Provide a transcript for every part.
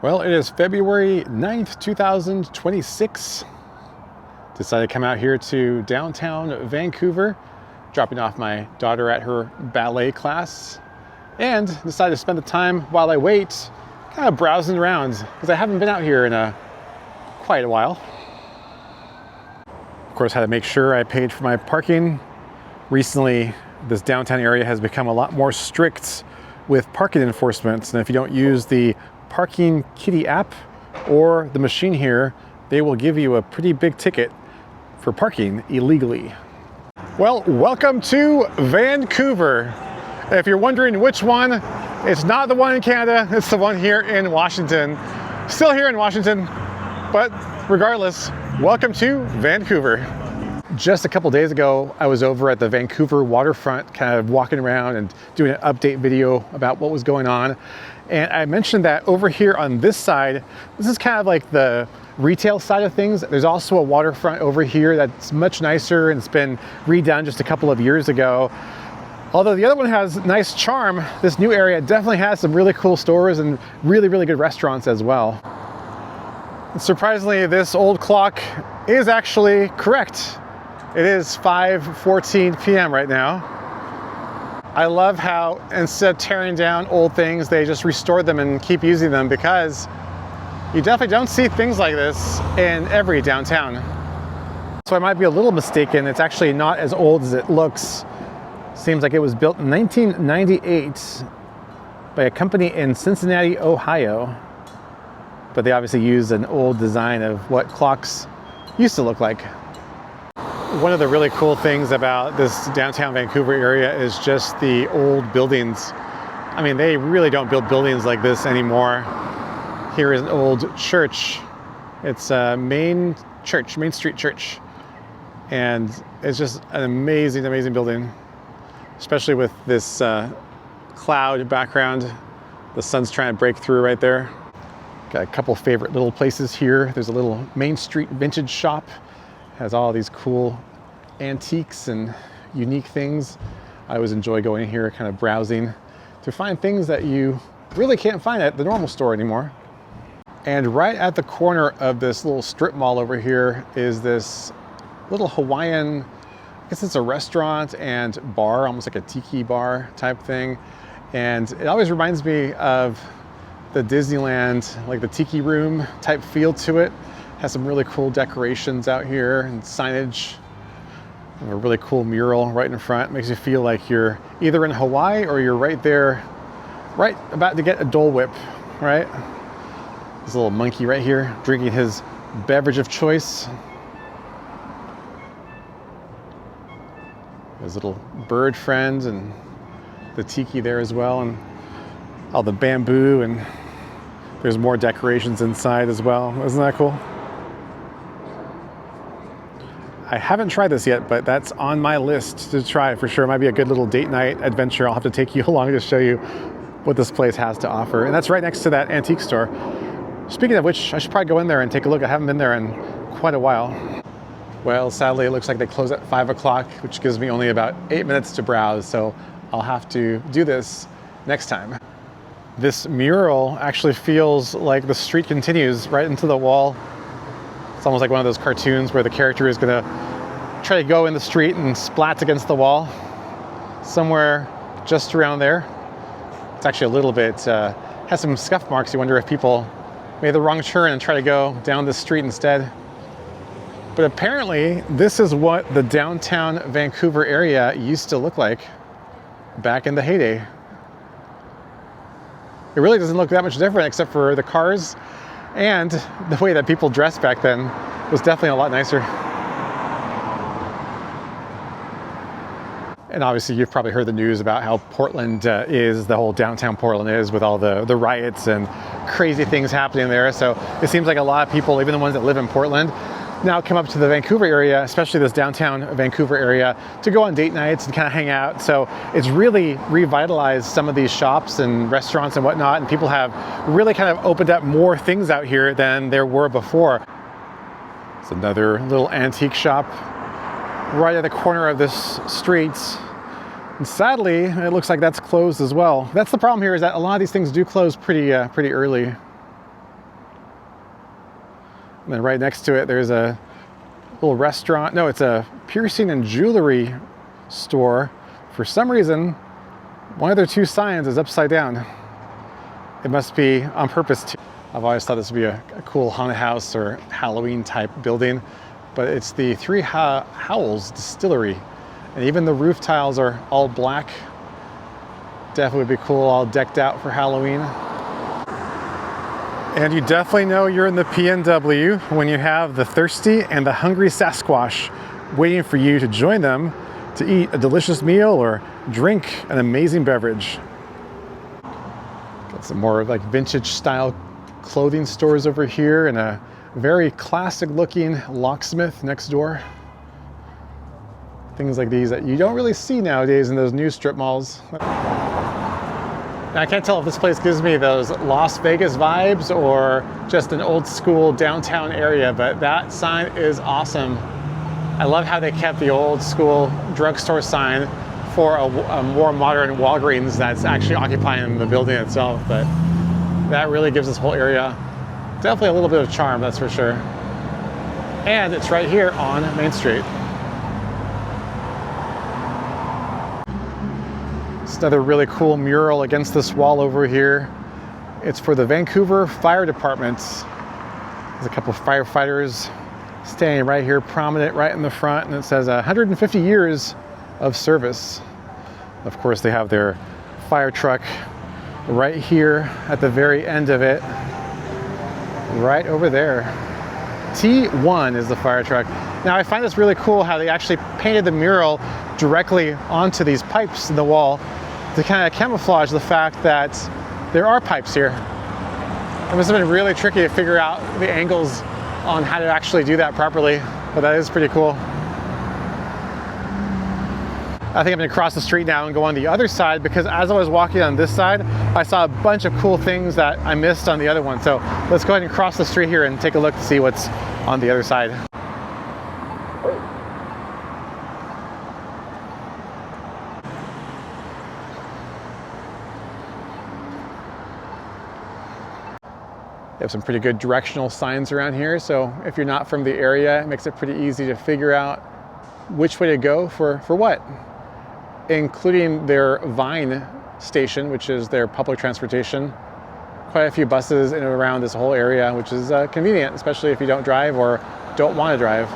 Well, it is February 9th, 2026. Decided to come out here to downtown Vancouver, dropping off my daughter at her ballet class, and decided to spend the time while I wait, kind of browsing around, because I haven't been out here in quite a while. Of course, had to make sure I paid for my parking. Recently, this downtown area has become a lot more strict with parking enforcement, and if you don't use the Parking Kitty app or the machine here, they will give you a pretty big ticket for parking illegally. Well, welcome to Vancouver. If you're wondering which one, it's not the one in Canada, it's the one here in Washington. Still here in Washington, but regardless, welcome to Vancouver. Just a couple days ago, I was over at the Vancouver waterfront, kind of walking around and doing an update video about what was going on. And I mentioned that over here on this side, this is kind of like the retail side of things. There's also a waterfront over here that's much nicer and it's been redone just a couple of years ago. Although the other one has nice charm, this new area definitely has some really cool stores and really good restaurants as well. And surprisingly, this old clock is actually correct. It is 5:14 p.m. right now. I love how instead of tearing down old things, they just restore them and keep using them, because you definitely don't see things like this in every downtown. So I might be a little mistaken. It's actually not as old as it looks. Seems like it was built in 1998 by a company in Cincinnati, Ohio. But they obviously used an old design of what clocks used to look like. One of the really cool things about this downtown Vancouver area is just the old buildings. I mean, they really don't build buildings like this anymore. Here is an old church. It's a Main Street Church. And it's just an amazing building, especially with this cloud background. The sun's trying to break through right there. Got a couple favorite little places here. There's a little Main Street vintage shop. Has all these cool antiques and unique things. I always enjoy going here, kind of browsing to find things that you really can't find at the normal store anymore. And right at the corner of this little strip mall over here is this little Hawaiian, I guess it's a restaurant and bar, almost like a tiki bar type thing. And it always reminds me of the Disneyland, like the tiki room type feel to it. Has some really cool decorations out here and signage. A really cool mural right in front. Makes you feel like you're either in Hawaii or you're right there, right about to get a Dole Whip, right? This little monkey right here drinking his beverage of choice. His little bird friend and the tiki there as well, and all the bamboo, and there's more decorations inside as well. Isn't that cool? I haven't tried this yet, but that's on my list to try for sure. It might be a good little date night adventure. I'll have to take you along to show you what this place has to offer. And that's right next to that antique store. Speaking of which, I should probably go in there and take a look. I haven't been there in quite a while. Well, sadly, it looks like they close at 5 o'clock, which gives me only about 8 minutes to browse. So I'll have to do this next time. This mural actually feels like the street continues right into the wall. It's almost like one of those cartoons where the character is gonna try to go in the street and splat against the wall. Somewhere just around there. It's actually a little bit, has some scuff marks. You wonder if people made the wrong turn and try to go down the street instead. But apparently this is what the downtown Vancouver area used to look like back in the heyday. It really doesn't look that much different except for the cars, and the way that people dressed back then was definitely a lot nicer. And obviously you've probably heard the news about how Portland is, the whole downtown Portland is, with all the riots and crazy things happening there. So it seems like a lot of people, even the ones that live in Portland, now come up to the Vancouver area, especially this downtown Vancouver area, to go on date nights and kind of hang out. So it's really revitalized some of these shops and restaurants and whatnot, and people have really kind of opened up more things out here than there were before. It's another little antique shop right at the corner of this street. And sadly, it looks like that's closed as well. That's the problem here, is that a lot of these things do close pretty early. And then right next to it, there's a little restaurant. No, it's a piercing and jewelry store. For some reason, one of their two signs is upside down. It must be on purpose too. I've always thought this would be a cool haunted house or Halloween type building, but it's the Three Howls Distillery. And even the roof tiles are all black. Definitely would be cool, all decked out for Halloween. And you definitely know you're in the PNW when you have the thirsty and the hungry Sasquatch waiting for you to join them to eat a delicious meal or drink an amazing beverage. Got some more like vintage style clothing stores over here and a very classic looking locksmith next door. Things like these that you don't really see nowadays in those new strip malls. Now, I can't tell if this place gives me those Las Vegas vibes or just an old school downtown area, but that sign is awesome. I love how they kept the old school drugstore sign for a more modern Walgreens that's actually occupying the building itself, but that really gives this whole area definitely a little bit of charm, that's for sure. And it's right here on Main Street. Another really cool mural against this wall over here. It's for the Vancouver Fire Department. There's a couple of firefighters standing right here, prominent right in the front, and it says 150 years of service. Of course, they have their fire truck right here at the very end of it, right over there. T1 is the fire truck. Now, I find this really cool how they actually painted the mural directly onto these pipes in the wall to kind of camouflage the fact that there are pipes here. It must have been really tricky to figure out the angles on how to actually do that properly, but that is pretty cool. I think I'm gonna cross the street now and go on the other side because as I was walking on this side, I saw a bunch of cool things that I missed on the other one. So let's go ahead and cross the street here and take a look to see what's on the other side. They have some pretty good directional signs around here, so if you're not from the area, it makes it pretty easy to figure out which way to go for what, including their Vine station, which is their public transportation. Quite a few buses in and around this whole area, which is convenient, especially if you don't drive or don't want to drive.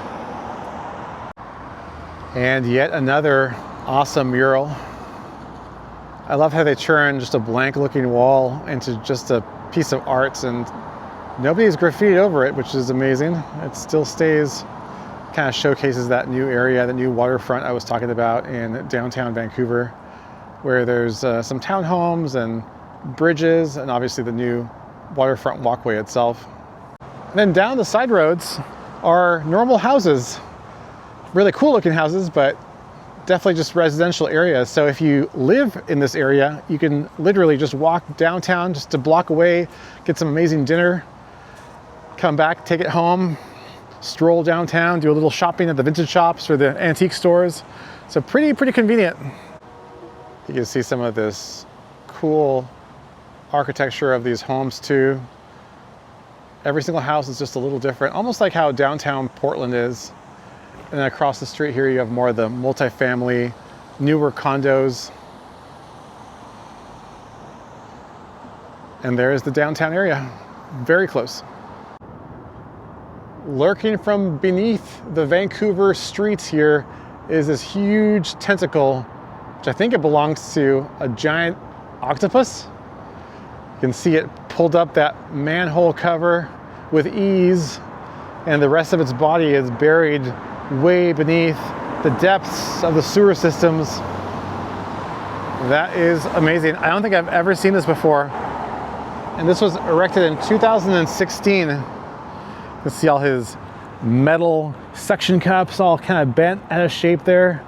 And yet another awesome mural. I love how they turn just a blank looking wall into just a piece of art, and nobody's graffitied over it, which is amazing. It still stays, kind of showcases that new area, the new waterfront I was talking about in downtown Vancouver, where there's some townhomes and bridges, and obviously the new waterfront walkway itself. And then down the side roads are normal houses, really cool looking houses, but definitely just residential areas. So if you live in this area, you can literally just walk downtown just a block away, get some amazing dinner, come back, take it home, stroll downtown, do a little shopping at the vintage shops or the antique stores. So pretty convenient. You can see some of this cool architecture of these homes too. Every single house is just a little different, almost like how downtown Portland is. And then across the street here, you have more of the multifamily, newer condos. And there's the downtown area, very close. Lurking from beneath the Vancouver streets here is this huge tentacle, which I think it belongs to a giant octopus. You can see it pulled up that manhole cover with ease, and the rest of its body is buried way beneath the depths of the sewer systems. That is amazing. I don't think I've ever seen this before. And this was erected in 2016. You can see all his metal suction cups all kind of bent out of shape there.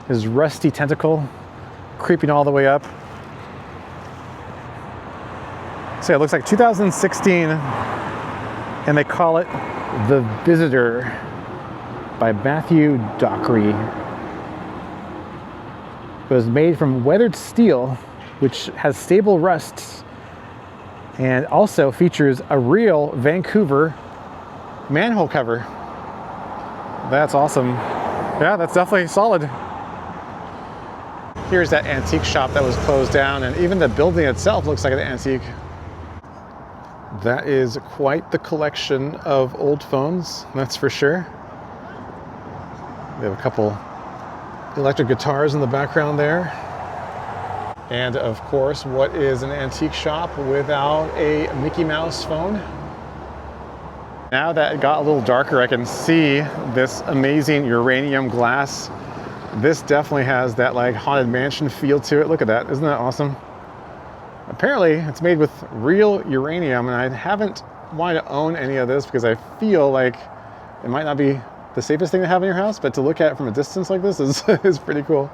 His rusty tentacle creeping all the way up. So it looks like 2016, and they call it The Visitor by Matthew Dockery. It was made from weathered steel, which has stable rusts, and also features a real Vancouver manhole cover. That's awesome. Yeah, that's definitely solid. Here's that antique shop that was closed down, and even the building itself looks like an antique. That is quite the collection of old phones, that's for sure. We have a couple electric guitars in the background there. And of course, what is an antique shop without a Mickey Mouse phone? Now that it got a little darker, I can see this amazing uranium glass. This definitely has that like haunted mansion feel to it. Look at that, isn't that awesome? Apparently it's made with real uranium, and I haven't wanted to own any of this because I feel like it might not be the safest thing to have in your house, but to look at it from a distance like this is, is pretty cool.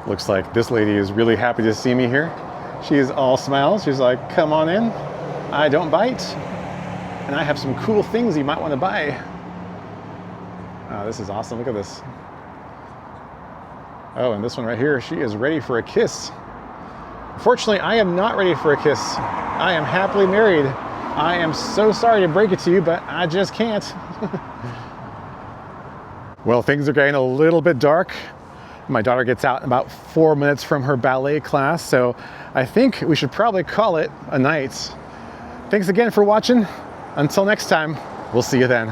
Looks like this lady is really happy to see me here. She's all smiles. She's like, come on in. I don't bite. And I have some cool things you might want to buy. Oh, this is awesome. Look at this. Oh, and this one right here, she is ready for a kiss. Unfortunately, I am not ready for a kiss. I am happily married. I am so sorry to break it to you, but I just can't. Well, things are getting a little bit dark. My daughter gets out in about 4 minutes from her ballet class, so I think we should probably call it a night. Thanks again for watching. Until next time, we'll see you then.